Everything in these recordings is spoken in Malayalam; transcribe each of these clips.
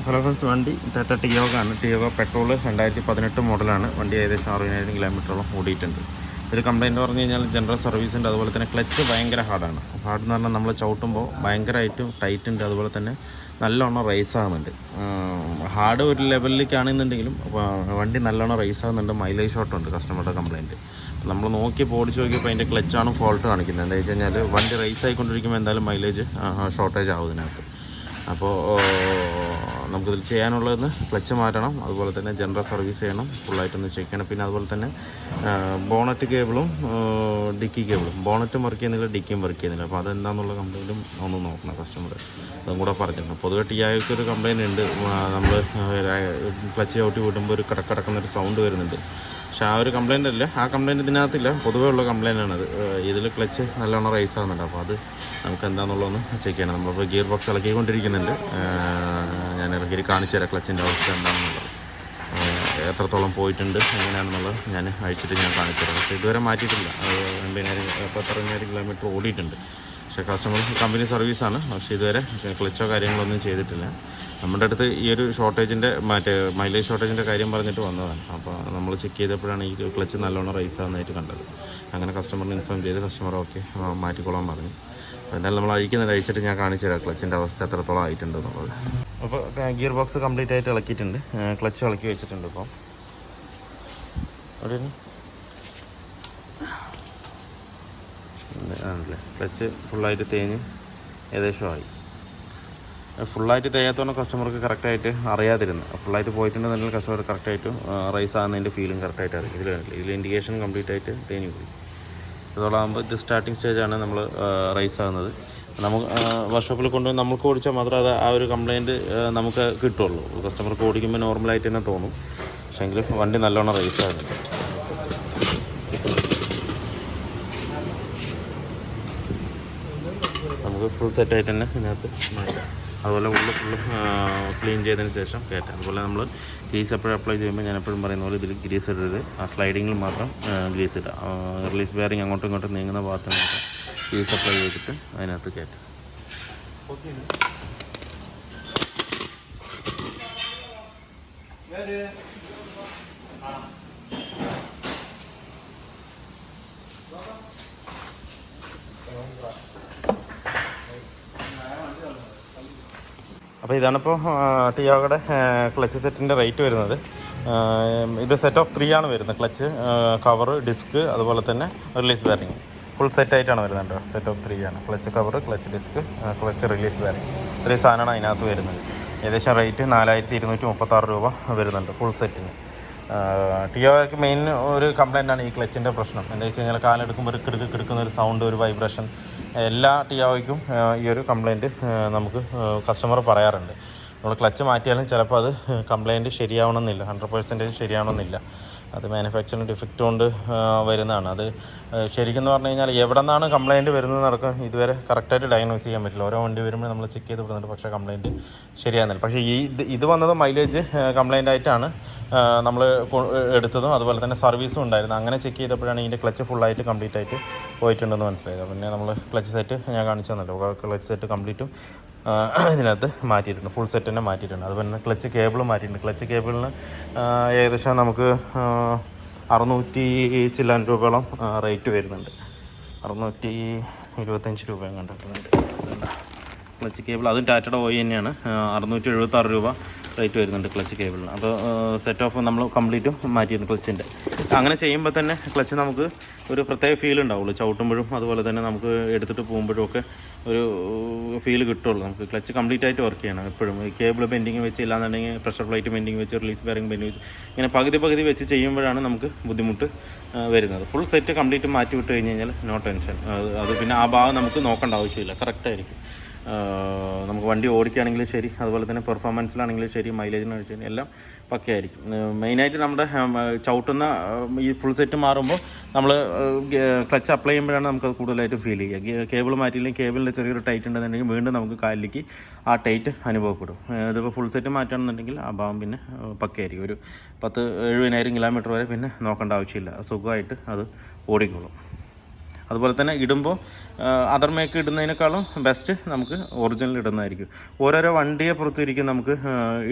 ഹലോ ഫ്രണ്ട്സ്, വണ്ടി ടാറ്റ ടിയാഗോ ആണ്. ടിയാഗോ പെട്രോൾ 2018 മോഡലാണ്. വണ്ടി ഏകദേശം 60,000 കിലോമീറ്ററോളം ഓടിയിട്ടുണ്ട്. ഒരു കംപ്ലയിൻറ്റ് പറഞ്ഞു കഴിഞ്ഞാൽ ജനറൽ സർവീസ് ഉണ്ട്. അതുപോലെ തന്നെ ക്ലച്ച് ഭയങ്കര ഹാർഡാണ്. ഹാർഡ് എന്ന് പറഞ്ഞാൽ നമ്മൾ ചവിട്ടുമ്പോൾ ഭയങ്കരമായിട്ടും ടൈറ്റ് ഉണ്ട്. അതുപോലെ തന്നെ നല്ലോണം റൈസ് ആകുന്നുണ്ട്. ഹാർഡ് ഒരു ലെവലിലേക്കാണെന്നുണ്ടെങ്കിലും വണ്ടി നല്ലോണം റൈസ് ആകുന്നുണ്ട്. മൈലേജ് ഷോട്ടുണ്ട് കസ്റ്റമറുടെ കംപ്ലയിൻറ്റ്. നമ്മൾ നോക്കിയപ്പോൾ ഓടിച്ച് നോക്കിയപ്പോൾ അതിൻ്റെ ക്ലച്ചാണ് ഫോൾട്ട് കാണിക്കുന്നത്. എന്താ വെച്ച് കഴിഞ്ഞാൽ വണ്ടി റൈസ് ആയിക്കൊണ്ടിരിക്കുമ്പോൾ എന്തായാലും മൈലേജ് ഷോർട്ടേജ് ആവും ഇതിനകത്ത്. അപ്പോൾ നമുക്കിതിൽ ചെയ്യാനുള്ളതെന്ന് ക്ലച്ച് മാറ്റണം, അതുപോലെ തന്നെ ജനറൽ സർവീസ് ചെയ്യണം, ഫുള്ളായിട്ടൊന്ന് ചെക്ക് ചെയ്യണം. പിന്നെ അതുപോലെ തന്നെ ബോണറ്റ് കേബിളും ഡിക്കി കേബിളും, ബോണറ്റും വർക്ക് ചെയ്യുന്നില്ല, ഡിക്കിയും വർക്ക് ചെയ്യുന്നില്ല. അപ്പോൾ അതെന്താണെന്നുള്ള കംപ്ലയിൻറ്റും ഒന്ന് നോക്കണം കസ്റ്റമർ. അതും കൂടെ പറഞ്ഞിട്ടുണ്ട്. പൊതുവെ ടിയാഗോയ്ക്ക് ഒരു കംപ്ലയിൻ്റ് ഉണ്ട്. നമ്മൾ ക്ലച്ച് ചവിട്ടി വിടുമ്പോൾ ഒരു കിടക്കുന്നൊരു സൗണ്ട് വരുന്നുണ്ട്. പക്ഷേ ആ ഒരു കംപ്ലയിൻ്റ് അല്ല, ആ കംപ്ലയിൻ്റ് ഇതിനകത്തില്ല, പൊതുവേ ഉള്ള കംപ്ലയിൻ്റാണത്. ഇതിൽ ക്ലച്ച് നല്ലോണം റൈസ് ആകുന്നുണ്ട്. അപ്പോൾ അത് നമുക്ക് എന്താണെന്നുള്ളതൊന്ന് ചെക്ക് ചെയ്യണം. നമ്മളിപ്പോൾ ഗിയർ ബോക്സ് ഇളക്കിക്കൊണ്ടിരിക്കുന്നുണ്ട്. ഞാൻ ഇറക്കി കാണിച്ചു തരാം ക്ലച്ചിൻ്റെ അവസ്ഥ എന്താണെന്നുള്ളത്, എത്രത്തോളം പോയിട്ടുണ്ട് എങ്ങനെയാണെന്നുള്ളത് ഞാൻ അഴിച്ചിട്ട് ഞാൻ കാണിച്ചു തരാം. പക്ഷേ ഇതുവരെ മാറ്റിയിട്ടില്ല. 60,000 കിലോമീറ്റർ ഓടിയിട്ടുണ്ട്. പക്ഷേ കസ്റ്റമർ കമ്പനി സർവീസാണ്. പക്ഷേ ഇതുവരെ ക്ലച്ചോ കാര്യങ്ങളൊന്നും ചെയ്തിട്ടില്ല. നമ്മുടെ അടുത്ത് ഈ ഒരു ഷോർട്ടേജിൻ്റെ മൈലേജ് ഷോർട്ടേജിൻ്റെ കാര്യം പറഞ്ഞിട്ട് വന്നതാണ്. അപ്പോൾ നമ്മൾ ചെക്ക് ചെയ്തപ്പോഴാണ് ഈ ക്ലച്ച് നല്ലോണം റൈസ് ആകുന്നതായിട്ട് കണ്ടത്. അങ്ങനെ കസ്റ്റമറിന് ഇൻഫോം ചെയ്ത് കസ്റ്റമർ ഓക്കെ മാറ്റിക്കൊള്ളാൻ പറഞ്ഞു. അപ്പോൾ എന്തായാലും നമ്മൾ അഴിച്ചിട്ട് ഞാൻ കാണിച്ചു തരാം ക്ലച്ചിൻ്റെ അവസ്ഥ എത്രത്തോളം ആയിട്ടുണ്ട് എന്നുള്ളത്. അപ്പോൾ ഗിയർ ബോക്സ് കംപ്ലീറ്റ് ആയിട്ട് ഇളക്കിയിട്ടുണ്ട്. ക്ലച്ച് ഇളക്കി വെച്ചിട്ടുണ്ട്. ഇപ്പോൾ അവിടെ ആണല്ലേ, ക്ലച്ച് ഫുള്ളായിട്ട് തേഞ്ഞ് ഏകദേശമായി. ഫുള്ളായിട്ട് തേയാത്തവണ്ണം കസ്റ്റമർക്ക് കറക്റ്റായിട്ട് അറിയാതിരുന്നു. ഫുള്ളായിട്ട് പോയിട്ടുണ്ടെന്നുണ്ടെങ്കിൽ കസ്റ്റമർ കറക്റ്റായിട്ട് റൈസ് ആകുന്നതിൻ്റെ ഫീലിംഗ് കറക്റ്റായിട്ട് അറിയും. ഇതിൽ ഇൻഡിക്കേഷൻ കംപ്ലീറ്റ് ആയിട്ട് തേഞ്ഞു പോയി. ഇതോളാകുമ്പോൾ ഇത് സ്റ്റാർട്ടിങ് സ്റ്റേജാണ് നമ്മൾ റൈസ് ആകുന്നത്. നമുക്ക് വർക്ക്ഷോപ്പിൽ കൊണ്ടുപോയി നമുക്ക് ഓടിച്ചാൽ മാത്രമേ അത് ആ ഒരു കംപ്ലയിൻറ്റ് നമുക്ക് കിട്ടുള്ളൂ. കസ്റ്റമർക്ക് ഓടിക്കുമ്പോൾ നോർമലായിട്ട് തന്നെ തോന്നും. പക്ഷേങ്കിൽ വണ്ടി നല്ലോണം റൈസ് ആകുന്നുണ്ട്. നമുക്ക് ഫുൾ സെറ്റായിട്ട് തന്നെ ഇതിനകത്ത് മാറ്റാം. അതുപോലെ ഫുള്ള് ക്ലീൻ ചെയ്തതിന് ശേഷം കയറ്റാം. അതുപോലെ നമ്മൾ ഗ്രീസ് എപ്പോഴും അപ്ലൈ ചെയ്യുമ്പോൾ ഞാൻ എപ്പോഴും പറയുന്ന പോലെ ഇതിൽ ഗ്രീസ് ഇടരുത്. ആ സ്ലൈഡിങ്ങിൽ മാത്രം ഗ്രീസ് ഇടുക. റിലീസ് ബെയറിങ് അങ്ങോട്ടും ഇങ്ങോട്ടും നീങ്ങുന്ന ഭാഗത്ത് മാത്രം ഗ്രീസ് അപ്ലൈ ചെയ്തിട്ട് അതിനകത്ത് കയറ്റാം. അപ്പോൾ ഇതാണിപ്പോൾ ടിയാഗോയുടെ ക്ലച്ച് സെറ്റിൻ്റെ റേറ്റ് വരുന്നത്. ഇത് സെറ്റ് ഓഫ് 3 ആണ് വരുന്നത്. ക്ലച്ച്, കവറ്, ഡിസ്ക്, അതുപോലെ തന്നെ റിലീസ് ബെയറിങ് ഫുൾ സെറ്റായിട്ടാണ് വരുന്നത്. സെറ്റ് ഓഫ് 3 ആണ്. Clutch cover, clutch disk, clutch release bearing, ഇത്രയും സാധനമാണ് അതിനകത്ത് വരുന്നത്. ഏകദേശം റേറ്റ് 4,236 രൂപ വരുന്നുണ്ട് ഫുൾ സെറ്റിന്. ടിയാഗോയ്ക്ക് മെയിൻ ഒരു കംപ്ലയിൻ്റാണ് ഈ ക്ലച്ചിൻ്റെ പ്രശ്നം. എന്താ വെച്ച് കഴിഞ്ഞാൽ കാലെടുക്കുമ്പോൾ ഒരു കിടക്കുന്ന ഒരു സൗണ്ട്, ഒരു വൈബ്രേഷൻ. എല്ലാ ടിയാഗോയ്ക്കും ഈ ഒരു കംപ്ലയിൻറ്റ് നമുക്ക് കസ്റ്റമർ പറയാറുണ്ട്. നമ്മൾ ക്ലച്ച് മാറ്റിയാലും ചിലപ്പോൾ അത് കംപ്ലയിൻറ്റ് ശരിയാവണമെന്നില്ല, 100% ശരിയാവണമെന്നില്ല. അത് മാനുഫാക്ചറിങ് ഡിഫക്റ്റ് കൊണ്ട് വരുന്നതാണ്. അത് ശരിക്കും എന്ന് പറഞ്ഞു കഴിഞ്ഞാൽ എവിടെ നിന്നാണ് കംപ്ലയിൻറ്റ് വരുന്നത് നടക്കും ഇതുവരെ കറക്റ്റായിട്ട് ഡയഗ്നോസ് ചെയ്യാൻ പറ്റില്ല. ഓരോ വണ്ടി വരുമ്പോൾ നമ്മൾ ചെക്ക് ചെയ്ത് വിടുന്നുണ്ട്, പക്ഷേ കംപ്ലയിൻറ്റ് ശരിയാകുന്നില്ല. പക്ഷേ ഇത് വന്നത് മൈലേജ് കംപ്ലയിൻ്റ് ആയിട്ടാണ് നമ്മൾ എടുത്തതും. അതുപോലെ തന്നെ സർവീസും ഉണ്ടായിരുന്നു. അങ്ങനെ ചെക്ക് ചെയ്തപ്പോഴാണ് ഇതിൻ്റെ ക്ലച്ച് ഫുള്ളായിട്ട് കംപ്ലീറ്റ് ആയിട്ട് പോയിട്ടുണ്ടെന്ന് മനസ്സിലായത്. പിന്നെ നമ്മൾ ക്ലച്ച് സെറ്റ് ഞാൻ കാണിച്ചു തന്നല്ലോ. ക്ലച്ച് സെറ്റ് കംപ്ലീറ്റും ഇതിനകത്ത് മാറ്റിയിട്ടുണ്ട്. ഫുൾ സെറ്റ് തന്നെ മാറ്റിയിട്ടുണ്ട്. അതുപോലെ തന്നെ ക്ലച്ച് കേബിൾ മാറ്റിയിട്ടുണ്ട്. ക്ലച്ച് കേബിളിന് ഏകദേശം നമുക്ക് 600 ചില്ലാൻ രൂപയോളം റേറ്റ് വരുന്നുണ്ട്. 625 രൂപയും കണ്ടിട്ടുണ്ട്. ക്ലച്ച് കേബിൾ അതും ടാറ്റയുടെ OE തന്നെയാണ്. 676 രൂപ റേറ്റ് വരുന്നുണ്ട് ക്ലച്ച് കേബിളിന്. അപ്പോൾ സെറ്റ് ഓഫ് നമ്മൾ കംപ്ലീറ്റും മാറ്റിയിട്ടുണ്ട് ക്ലച്ചിൻ്റെ. അങ്ങനെ ചെയ്യുമ്പോൾ തന്നെ ക്ലച്ച് നമുക്ക് ഒരു പ്രത്യേക ഫീൽ ഉണ്ടാവുള്ളൂ. ചവിട്ടുമ്പോഴും അതുപോലെ തന്നെ നമുക്ക് എടുത്തിട്ട് പോകുമ്പോഴും ഒക്കെ ഒരു ഫീൽ കിട്ടുള്ളൂ. നമുക്ക് ക്ലച്ച് കംപ്ലീറ്റ് ആയിട്ട് വർക്ക് ചെയ്യണം എപ്പോഴും. ഈ കേബിൾ ബെൻഡിങ് വെച്ച്, ഇല്ലാന്നുണ്ടെങ്കിൽ പ്രഷർ പ്ലേറ്റ് ബെൻഡിങ് വെച്ച്, റിലീസ് ബെയറിംഗ് ബെൻഡിങ് വെച്ച്, ഇങ്ങനെ പകുതി വെച്ച് ചെയ്യുമ്പോഴാണ് നമുക്ക് ബുദ്ധിമുട്ട് വരുന്നത്. ഫുൾ സെറ്റ് കംപ്ലീറ്റ് മാറ്റി വിട്ട് കഴിഞ്ഞ് കഴിഞ്ഞാൽ നോ ടെൻഷൻ. അത് പിന്നെ ആ ഭാഗം നമുക്ക് നോക്കേണ്ട ആവശ്യമില്ല, കറക്റ്റായിരിക്കും. നമുക്ക് വണ്ടി ഓടിക്കുകയാണെങ്കിലും ശരി, അതുപോലെ തന്നെ പെർഫോമൻസിലാണെങ്കിലും ശരി, മൈലേജിനാണെങ്കിലും ശരി, എല്ലാം പക്കയായിരിക്കും. മെയിനായിട്ട് നമ്മുടെ ചവിട്ടുന്ന ഈ ഫുൾ സെറ്റ് മാറുമ്പോൾ നമ്മൾ ക്ലച്ച് അപ്ലൈ ചെയ്യുമ്പോഴാണ് നമുക്കത് കൂടുതലായിട്ട് ഫീൽ ചെയ്യുക. കേബിൾ മാറ്റിയില്ലെങ്കിൽ കേബിളിൻ്റെ ചെറിയൊരു ടൈറ്റ് ഉണ്ടെന്നുണ്ടെങ്കിൽ വീണ്ടും നമുക്ക് കാലിലേക്ക് ആ ടൈറ്റ് അനുഭവപ്പെടും. ഇതിപ്പോൾ ഫുൾ സെറ്റ് മാറ്റുകയാണെന്നുണ്ടെങ്കിൽ ആ ഭാഗം പിന്നെ പക്കയായിരിക്കും. ഒരു 70,000 കിലോമീറ്റർ വരെ പിന്നെ നോക്കേണ്ട ആവശ്യമില്ല, സുഖമായിട്ട് അത് ഓടിക്കോളും. അതുപോലെ തന്നെ ഇടുമ്പോൾ അതർ മേക്ക് ഇടുന്നതിനേക്കാളും ബെസ്റ്റ് നമുക്ക് ഒറിജിനൽ ഇടുന്നതായിരിക്കും. ഓരോരോ വണ്ടിയെ പുറത്തിരിക്കും നമുക്ക്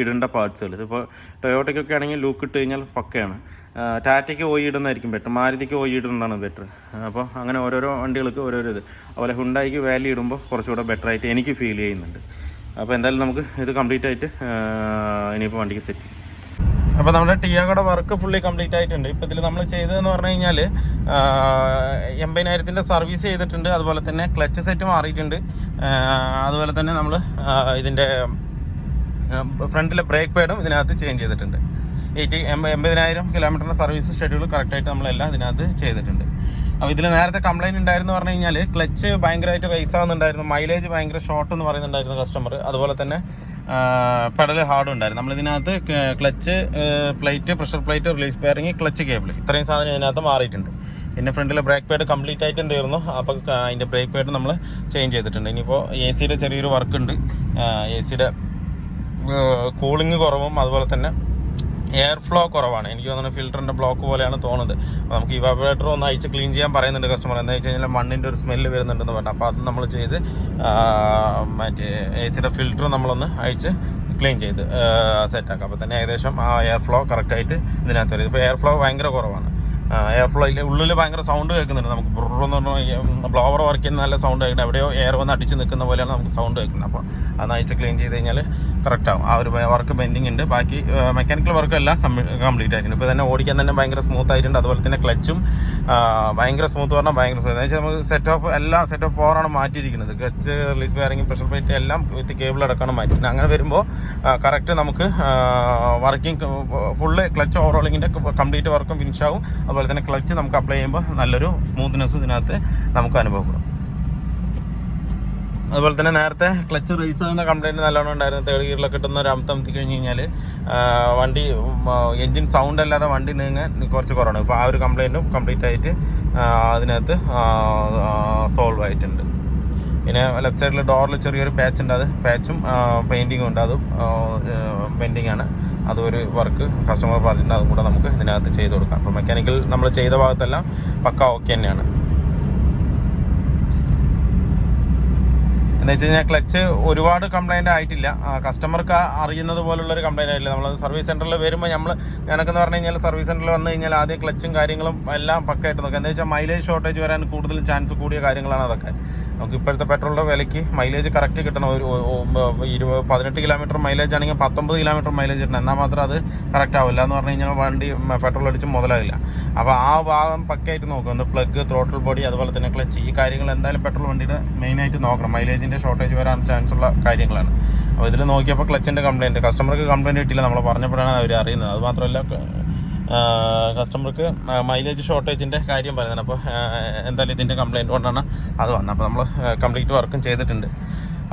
ഇടേണ്ട പാർട്സുകൾ. ഇതിപ്പോൾ ടൊയോട്ടയ്ക്കൊക്കെ ആണെങ്കിൽ ലൂക്ക് ഇട്ട് കഴിഞ്ഞാൽ പക്കയാണ്. ടാറ്റയ്ക്ക് ഓയി ഇടുന്നതായിരിക്കും ബെറ്റർ, മാരുതിക്ക് ഓയി ഇടുന്നതാണ് ബെറ്റർ. അപ്പോൾ അങ്ങനെ ഓരോരോ വണ്ടികൾക്ക് ഓരോരോ ഇത്. അതുപോലെ ഹുണ്ടായിക്ക് വാല്യൂ ഇടുമ്പോൾ കുറച്ചുകൂടെ ബെറ്ററായിട്ട് എനിക്ക് ഫീൽ ചെയ്യുന്നുണ്ട്. അപ്പോൾ എന്തായാലും നമുക്ക് ഇത് കംപ്ലീറ്റ് ആയിട്ട് ഇനിയിപ്പോൾ വണ്ടിക്ക് സെറ്റ് ചെയ്യും. അപ്പോൾ നമ്മുടെ ടിയാഗോയുടെ വർക്ക് ഫുള്ളി കംപ്ലീറ്റ് ആയിട്ടുണ്ട്. ഇപ്പോൾ ഇതിൽ നമ്മൾ ചെയ്തതെന്ന് പറഞ്ഞു കഴിഞ്ഞാൽ 80,000 സർവീസ് ചെയ്തിട്ടുണ്ട്. അതുപോലെ തന്നെ ക്ലച്ച് സെറ്റ് മാറിയിട്ടുണ്ട്. അതുപോലെ തന്നെ നമ്മൾ ഇതിൻ്റെ ഫ്രണ്ടിലെ ബ്രേക്ക് പാഡും ഇതിനകത്ത് ചേഞ്ച് ചെയ്തിട്ടുണ്ട്. 80,000 കിലോമീറ്ററിൻ്റെ സർവീസ് ഷെഡ്യൂൾ കറക്റ്റായിട്ട് നമ്മളെല്ലാം ഇതിനകത്ത് ചെയ്തിട്ടുണ്ട്. അപ്പോൾ ഇതിൽ നേരത്തെ കംപ്ലയിൻറ്റ് ഉണ്ടായിരുന്നു പറഞ്ഞു കഴിഞ്ഞാൽ ക്ലച്ച് ഭയങ്കരമായിട്ട് റേസ് ആവുന്നുണ്ടായിരുന്നു, മൈലേജ് ഭയങ്കര ഷോർട്ട് എന്ന് പറയുന്നുണ്ടായിരുന്നു കസ്റ്റമർ. അതുപോലെ തന്നെ പെഡൽ ഹാർഡും ഉണ്ടായിരുന്നു. നമ്മളിതിനകത്ത് clutch plate, pressure plate, release bearing, clutch cable, ഇത്രയും സാധനം ഇതിനകത്ത് മാറിയിട്ടുണ്ട്. പിന്നെ ഫ്രണ്ടിലെ ബ്രേക്ക് പാഡ് കംപ്ലീറ്റ് ആയിട്ടും തീർന്നു. അപ്പോൾ അതിൻ്റെ ബ്രേക്ക് പാഡ് നമ്മൾ ചേഞ്ച് ചെയ്തിട്ടുണ്ട്. ഇനിയിപ്പോൾ AC ചെറിയൊരു വർക്ക് ഉണ്ട്. AC കൂളിംഗ് കുറവും അതുപോലെ തന്നെ എയർ ഫ്ലോ കുറവാണ്. എനിക്ക് തോന്നുന്നു ഫിൽറ്ററിൻ്റെ ബ്ലോക്ക് പോലെയാണ് തോന്നുന്നത്. അപ്പോൾ നമുക്ക് ഇവാപറേറ്റർ ഒന്ന് അഴിച്ച് ക്ലീൻ ചെയ്യാൻ പറയുന്നുണ്ട് കസ്റ്റമർ. എന്താ വെച്ച് കഴിഞ്ഞാൽ മണ്ണിൻ്റെ ഒരു സ്മെല്ല് വരുന്നുണ്ടെന്ന് പറഞ്ഞു. അപ്പോൾ അത് നമ്മൾ ചെയ്ത് മറ്റേ AC ഫിൽറ്റർ നമ്മളൊന്ന് അഴിച്ച് ക്ലീൻ ചെയ്ത് സെറ്റാക്കാം. അപ്പോൾ തന്നെ ഏകദേശം ആ എയർ ഫ്ലോ കറക്റ്റായിട്ട് ഇതിനകത്ത് വരും. ഇപ്പോൾ എയർ ഫ്ലോ ഭയങ്കര കുറവാണ്. എയർ ഫ്ലോ ഉള്ളിൽ ഭയങ്കര സൗണ്ട് കേൾക്കുന്നുണ്ട്. നമുക്ക് ബ്രൂറെന്ന് പറഞ്ഞാൽ ബ്ലോവർ വർക്ക് ചെയ്യുന്ന നല്ല സൗണ്ട് കേൾക്കുന്നത്, എവിടെയോ എയർ വന്ന് അടിച്ച് നിൽക്കുന്ന പോലെയാണ് നമുക്ക് സൗണ്ട് കേൾക്കുന്നത്. അപ്പോൾ അത് അഴിച്ച് ക്ലീൻ ചെയ്ത് കഴിഞ്ഞാൽ കറക്റ്റ് ആവും. ആ ഒരു വർക്ക് പെൻഡിങ് ഉണ്ട്. ബാക്കി മെക്കാനിക്കൽ വർക്ക് എല്ലാം കംപ്ലീറ്റ് ആയിട്ടുണ്ട്. ഇപ്പോൾ തന്നെ ഓടിക്കാൻ തന്നെ ഭയങ്കര സ്മൂത്ത് ആയിട്ടുണ്ട്. അതുപോലെ തന്നെ ക്ലച്ചും ഭയങ്കര സ്മൂത്ത് പറഞ്ഞാൽ ഭയങ്കര സ്മൂത്ത്. എന്ന് വെച്ചാൽ നമുക്ക് സെറ്റ് ഓഫ് 4 ആണ് മാറ്റിയിരിക്കുന്നത്. Clutch, release bearing, pressure plate എല്ലാം വിത്ത് കേബിൾ അടക്കമാണ് മാറ്റിയിരിക്കുന്നത്. അങ്ങനെ വരുമ്പോൾ കറക്റ്റ് നമുക്ക് വർക്കിംഗ് ഫുള്ള് ക്ലച്ച് ഓവറോളിങ്ങിൻ്റെ കംപ്ലീറ്റ് വർക്കും ഫിനിഷ് ആവും. അതുപോലെ തന്നെ ക്ലച്ച് നമുക്ക് അപ്ലൈ ചെയ്യുമ്പോൾ നല്ലൊരു സ്മൂത്ത്നെസ് ഇതിനകത്ത് നമുക്ക് അനുഭവപ്പെടും. അതുപോലെ തന്നെ നേരത്തെ ക്ലച്ച് റേസ് ആകുന്ന കംപ്ലയിൻറ്റ് നല്ലോണം ഉണ്ടായിരുന്നു. തേർഡ് ഗിയറിലൊക്കെ കിട്ടുന്ന ഒരു അമർത്തി കഴിഞ്ഞ് കഴിഞ്ഞാൽ വണ്ടി എൻജിൻ സൗണ്ട് അല്ലാതെ വണ്ടി നീങ്ങാൻ കുറച്ച് കുറവാണ്. ഇപ്പോൾ ആ ഒരു കംപ്ലയിൻറ്റും കംപ്ലീറ്റ് ആയിട്ട് അതിനകത്ത് സോൾവ് ആയിട്ടുണ്ട്. പിന്നെ ലെഫ്റ്റ് സൈഡിൽ ഡോറിൽ ചെറിയൊരു പാച്ച് ഉണ്ട്. അത് പാച്ചും പെയിൻറ്റിങ്ങും ഉണ്ട്. അതും പെയിൻറ്റിംഗ് ആണ്. അതൊരു വർക്ക് കസ്റ്റമർ പറഞ്ഞിട്ടുണ്ട്. അതും കൂടെ നമുക്ക് ഇതിനകത്ത് ചെയ്ത് കൊടുക്കാം. അപ്പോൾ മെക്കാനിക്കൽ നമ്മൾ ചെയ്ത ഭാഗത്തെല്ലാം പക്ക ഓക്കെ തന്നെയാണ്. എന്ന് വെച്ച് കഴിഞ്ഞാൽ ക്ലച്ച് ഒരുപാട് കംപ്ലയിൻ്റ് ആയിട്ടില്ല. കസ്റ്റമർക്ക് അറിയുന്നത് പോലുള്ളൊരു കംപ്ലയിൻ്റ് ആയിട്ടില്ല. നമ്മൾ സർവീസ് സെൻറ്ററിൽ വരുമ്പോൾ ഞാനൊക്കെ എന്ന് പറഞ്ഞു കഴിഞ്ഞാൽ സർവീസ് സെൻറ്ററിൽ വന്നു കഴിഞ്ഞാൽ ആദ്യം ക്ലച്ചും കാര്യങ്ങളും എല്ലാം പക്കയായിട്ട് നോക്കുക. എന്താ വെച്ചാൽ മൈലേജ് ഷോർട്ടേജ് വരാൻ കൂടുതൽ ചാൻസ് കൂടിയ കാര്യങ്ങളാണ് അതൊക്കെ. നമുക്ക് ഇപ്പോഴത്തെ പെട്രോളിൻ്റെ വിലയ്ക്ക് മൈലേജ് കറക്റ്റ് കിട്ടണം. ഒരു 18 കിലോമീറ്റർ മൈലേജ് ആണെങ്കിൽ 19 കിലോമീറ്റർ മൈലേജ് കിട്ടണം. എന്നാൽ മാത്രം അത് കറക്റ്റ് ആവില്ല എന്ന് പറഞ്ഞു കഴിഞ്ഞാൽ വണ്ടി പെട്രോൾ അടിച്ച് മുതലാവില്ല. അപ്പോൾ ആ ഭാഗം പക്കയായിട്ട് നോക്കും. ഒന്ന് പ്ലഗ്, ത്രോട്ടിൽ ബോഡി, അതുപോലെ തന്നെ ക്ലച്ച്, ഈ കാര്യങ്ങൾ എന്തായാലും പെട്രോൾ വണ്ടിയുടെ മെയിനായിട്ട് നോക്കണം. മൈലേജിൻ്റെ ഷോർട്ടേജ് വരാൻ ചാൻസ് ഉള്ള കാര്യങ്ങളാണ്. അപ്പോൾ ഇതിൽ നോക്കിയപ്പോൾ ക്ലച്ചിൻ്റെ കംപ്ലയിൻറ്റ്, കസ്റ്റമർക്ക് കംപ്ലയിൻറ്റ് കിട്ടില്ല. നമ്മൾ പറഞ്ഞപ്പോഴാണ് അവർ അറിയുന്നത്. അതുമാത്രമല്ല കസ്റ്റമർക്ക് മൈലേജ് ഷോർട്ടേജിൻ്റെ കാര്യം പറയുന്നത്. അപ്പോൾ എന്തായാലും ഇതിൻ്റെ കംപ്ലയിൻറ്റ് കൊണ്ടാണ് അത് വന്നത്. അപ്പോൾ നമ്മൾ കംപ്ലീറ്റ് വർക്കും ചെയ്തിട്ടുണ്ട്.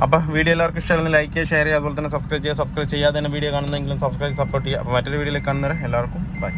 അപ്പോൾ വീഡിയോ എല്ലാവർക്കും ഇഷ്ടമായിരുന്നു ലൈക്ക് ചെയ്യുക, ഷെയർ ചെയ്യുക, അതുപോലെ തന്നെ സബ്സ്ക്രൈബ് ചെയ്യാതെ തന്നെ വീഡിയോ കാണുന്നെങ്കിലും സബ്സ്ക്രൈബ് സപ്പോർട്ട് ചെയ്യുക. അപ്പോൾ മറ്റൊരു വീഡിയോയിലേക്ക് കാണുന്നവരെ എല്ലാവർക്കും ബൈ.